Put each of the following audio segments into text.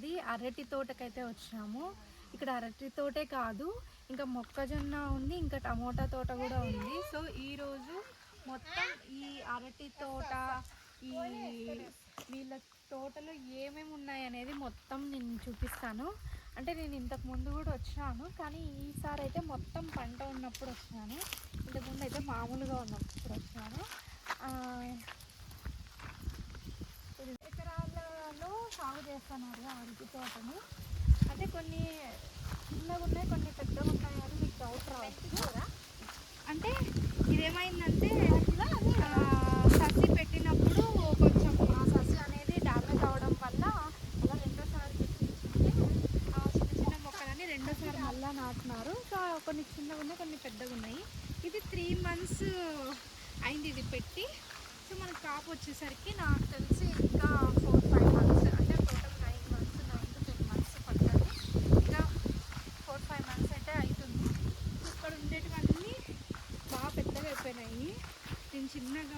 అనేది అరటి తోటకైతే వచ్చాము. ఇక్కడ అరటి తోటే కాదు, ఇంకా మొక్కజొన్న ఉంది, ఇంకా టమోటా తోట కూడా ఉంది. సో ఈరోజు మొత్తం ఈ అరటి తోట, ఈ వీళ్ళ తోటలో ఏమేమి ఉన్నాయి అనేది మొత్తం నేను చూపిస్తాను. అంటే నేను ఇంతకు ముందు కూడా వచ్చాను, కానీ ఈసారి అయితే మొత్తం పంట ఉన్నప్పుడు వచ్చాను. ఇంతకుముందు అయితే మామూలుగా ఉన్నప్పుడు వచ్చాను. ఎకరాలలో సాగు చేస్తున్నారు అరటి తోటని. అంటే కొన్ని చిన్నగా ఉన్నాయి, కొన్ని పెద్దగా ఉన్నాయి అని మీకు డౌట్ రావచ్చు. అంటే ఇదేమైందంటే ససి పెట్టినప్పుడు కొంచెం ఆ ససి అనేది డ్యామేజ్ అవడం వల్ల అలా రెండోసారి చిన్న చిన్న మొక్కలని రెండోసారి మళ్ళీ నాటున్నారు. సో కొన్ని చిన్నగా ఉన్నాయి, కొన్ని పెద్దగా ఉన్నాయి. ఇది 3 months అయింది ఇది పెట్టి. సో మనకు కాపు వచ్చేసరికి నాకు తెలిసి ఇంకా 4-5 months, అంటే టోటల్ 9 months, 9 to 10 months పడుతుంది. ఇంకా 4-5 months అయితే అవుతుంది. ఇక్కడ ఉండేటివన్నీ బాగా పెద్దగా అయిపోయినాయి. నేను చిన్నగా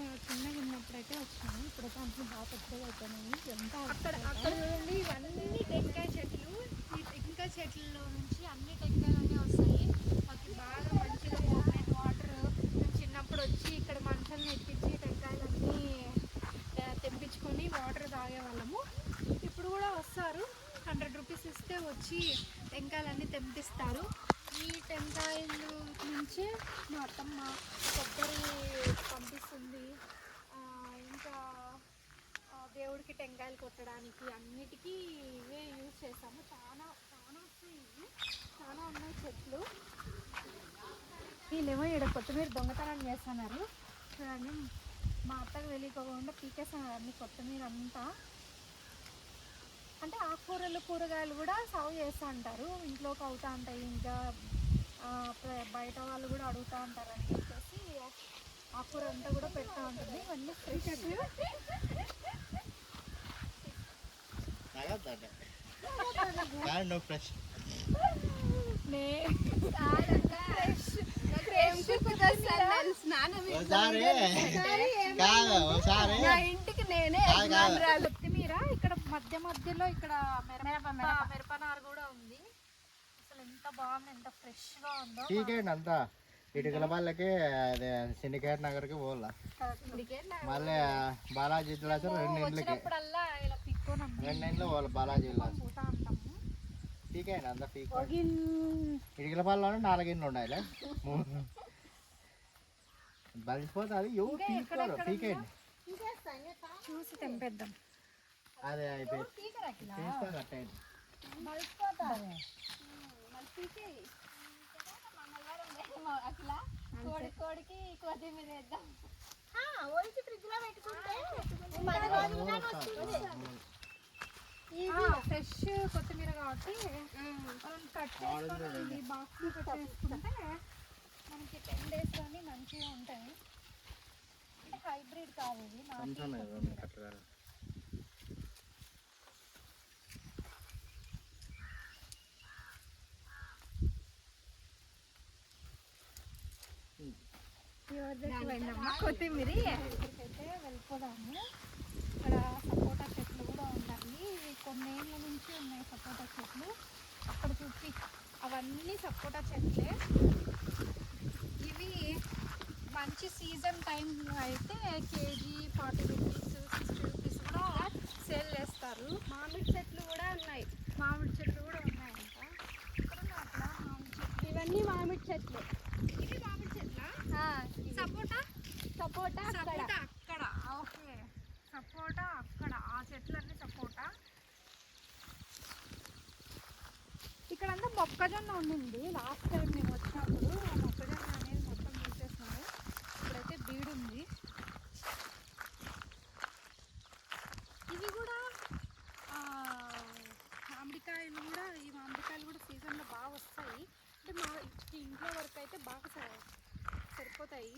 ఉన్నప్పుడు అయితే వచ్చాను, ఇప్పుడైతే అన్నీ బాగా పెద్దగా అయిపోయినాయి. ఎంత అక్కడ చూడండి, ఇవన్నీ టెంకాయ చెట్లు. ఈ టెంకాయ చెట్లలో నుంచి అన్ని టెంకాయలన్నీ వస్తాయి. మాకు బాగా మంచిగా కోకోనట్ వాటర్ మేము చిన్నప్పుడు వచ్చి ఇక్కడ మనుషులను ఎక్కించి టెంకాయలన్నీ తెంపించుకొని వాటర్ తాగేవాళ్ళము. ఇప్పుడు కూడా వస్తారు, 100 rupees ఇస్తే వచ్చి టెంకాయలన్నీ తెంపిస్తారు. ఈ టెంకాయలు నుంచి మా అత్తమ్మ కొబ్బరి పంపిస్తుంది. ఇంకా దేవుడికి టెంకాయలు కొట్టడానికి అన్నిటికీ ఇవే యూజ్ చేస్తాము. చాలా వస్తాయి, చాలా ఉన్నాయి చెట్లు. వీళ్ళేమో ఇక్కడ కొత్తిమీర దొంగతనం చేస్తున్నారు చూడండి. మా అత్తకు తెలియకుండా పీకేస్తున్నారు అన్ని కొత్తిమీర అంతా. అంటే ఆకుకూరలు, కూరగాయలు కూడా సాగు చేస్తూ ఉంటారు, ఇంట్లోకి అవుతూ ఉంటాయి. ఇంకా బయట వాళ్ళు కూడా అడుగుతూ ఉంటారు అని చెప్పేసి ఆకుకూర అంతా కూడా పెడతా ఉంటుంది. ఇవన్నీ ఫ్రెష్. కొత్తిమీర ఇక్కడ మధ్యలో ఇక్కడ మిరపనారు కూడా ఉంది. అసలు ఎంత బాగుంది, ఎంత ఫ్రెష్ గా ఉందో. అంతా ఇటుకల వాళ్ళకి సిండికేట్ నగర్కి పోవాలా, మళ్ళీ బాలాజీ జిల్లా 2 ఇండ్లకి 2 ఇండ్లు పోవాలి. బాలాజీ జిల్లా అంతా ఇటుకల పళ్ళలోనే 4 ఇండ్లు ఉండాలి. బలిసిపోతుంది. పీకేయండి, చూసి తెంపేద్దాం. అదే అయిపోయింది. కోడికి కొత్తిమీర వేద్దాం. ఫ్రెష్ కొత్తిమీర కాబట్టి మనం కట్ చేసుకొని బాక్స్లో పెట్టేసుకుంటే మనకి 10 days కానీ మంచిగా ఉంటాయి. అంటే హైబ్రిడ్ కాదు ఇది, కొత్తిమీర. అయితే వెళ్ళిపోదాము. ఇక్కడ సపోటా చెట్లు కూడా ఉన్నాయి, కొన్ని ఏళ్ళ నుంచి ఉన్నాయి సపోటా చెట్లు. అక్కడ చూపి అవన్నీ సపోటా చెట్లే. ఇవి మంచి సీజన్ టైం అయితే కేజీ 40 rupees, 60 rupees కూడా సేల్ చేస్తారు. మామిడి చెట్లు కూడా ఉన్నాయి, మామిడి చెట్లు కూడా ఉన్నాయంట. ఇక్కడ అక్కడ మామిడి చెట్లు, ఇవన్నీ మామిడి చెట్లు. ఇవి మామిడి చెట్లా? సపోటా అక్కడ. ఓకే, సపోటా అక్కడ, ఆ చెట్లన్నీ సపోటా. ఇక్కడంతా మొక్కజొన్న ఉండింది లాస్ట్ టైం మేము వచ్చినప్పుడు. ఆ మొక్కజొన్న అనేది మొత్తం తీసేస్తున్నారు. ఇప్పుడైతే బీడు ఉంది. ఇవి కూడా మామిడికాయలు కూడా, ఈ మామిడికాయలు కూడా సీజన్లో బాగా వస్తాయి. అంటే మా ఇంట్లో వరకు అయితే బాగా సరిపోతాయి.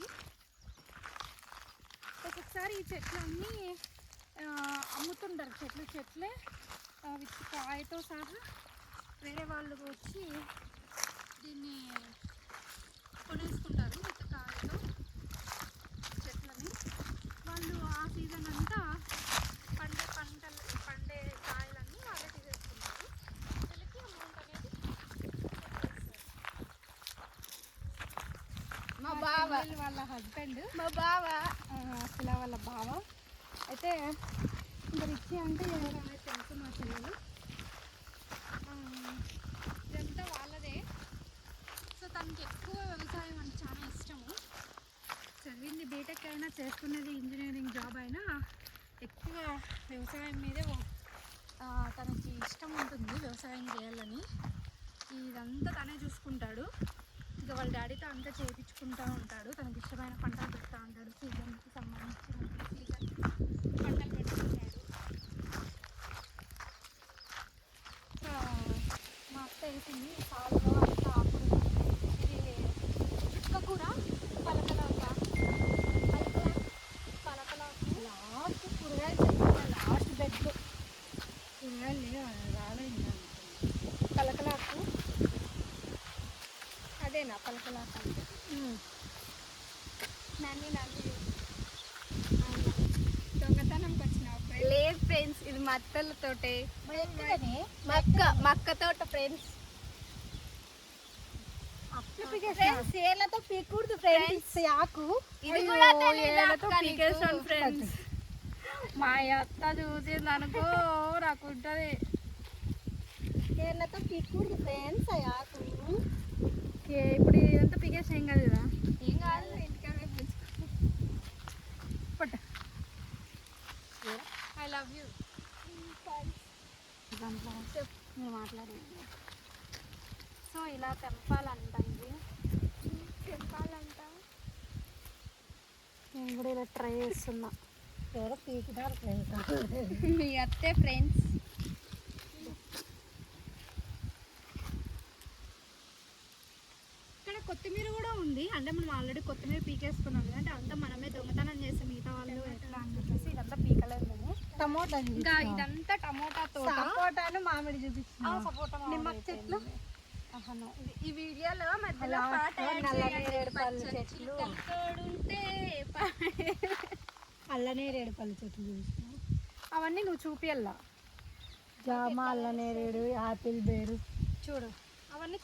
ఒక్కొక్కసారి ఈ చెట్లన్నీ అమ్ముతుంటారు, చెట్లే విత్ కాయతో సహా వేరే వాళ్ళు వచ్చి దీన్ని కొనేసుకుంటారు. విత్ కాయతో చెట్లని వాళ్ళు ఆ సీజన్ అంతా పండే కాయలన్నీ వాళ్ళే తీసేసుకుంటారు. బావ. వాళ్ళ హస్బెండ్, మా బావ. అసలు వాళ్ళ బావ అయితే ఇంకా రిచి అంటే ఎవరో అనేది తెలుసు మా చెల్లెలు. ఇదంతా వాళ్ళదే. సో తనకి ఎక్కువ వ్యవసాయం అంటే చాలా ఇష్టము. చదివింది బీటెక్ అయినా, చేస్తున్నది ఇంజనీరింగ్ జాబ్ అయినా ఎక్కువ వ్యవసాయం మీదే తనకి ఇష్టం ఉంటుంది, వ్యవసాయం చేయాలని. ఇదంతా తనే చూసుకుంటాడు. ఇక వాళ్ళ డాడీతో అంతా చేయించుకుంటూ ఉంటాడు. తనకి ఇష్టమైన పంటలు పెడతా ఉంటాడు, సీజన్కి సంబంధించిన సీజన్ పంటలు పెడుతుంటాడు. మా అత్త వేసింది సాలులో అంతా ఆకులు. ఇది చుక్కకూర, పలకలాక లాస్ట్ కూరగాయలు లాస్ట్ బెడ్లో కూరగాయలు రాలేదు. పలకలాకు అదేనా పలకలాక అంటే నన్ను దొంగతనంకి వచ్చినావు. లేదు ఫ్రెండ్స్, ఇది మా అత్తలతోటే. మక్క తోట ఫ్రెండ్స్. ఫ్రెండ్స్ ఏళ్ళతో పీకూడదు ఫ్రెండ్స్ ఆకు. ఇది కూడా ఏళ్ళతో పీకేసాను ఫ్రెండ్స్. మా అత్త చూసింది అనుకో నాకుంటుంది. ఏళ్ళతో పీకూడదు ఫ్రెండ్స్ ఆ ఆకు. ఇప్పుడు ఇదంతా పీకేసి ఏం కాదు కదా. ఏం కాదు, ఇంటికాడ పట్టు. I love you. దాంట్లో మీరు మాట్లాడేది. సో ఇలా తెంపాలంట. ఇది చెప్పాలంట. నేను కూడా ఇలా ట్రై చేస్తున్నా. ఎవరో పీకినారు ఫ్రెండ్స్. మీ అత్తే ఫ్రెండ్స్. ఇక్కడ కొత్తిమీర కూడా ఉంది. అంటే మనం ఆల్రెడీ కొత్తిమీర పీకేసుకున్నాం కదా. అంటే అంతా మనమే దొంగతనం చేస్తే మిగతా వాళ్ళు ఎట్లా అని చెప్పేసి ఇదంతా పీకలేదు మేము. టమోటా ఇంకా ఇదంతా టమోటా తోట. సపోటాను మామిడి చూపించిన. సపోటా నిమ్మక చెట్లు. ఈ వీడియోలో మధ్యలో నల్లనేరేడు పళ్ళు చెట్లు, అల్లనేరేడు పళ్ళు చెట్లు చూసిన. అవన్నీ నువ్వు చూపియల్లా. జామ, అల్లనేరేడు, ఆపిల్ బేరు చూడు అవన్నీ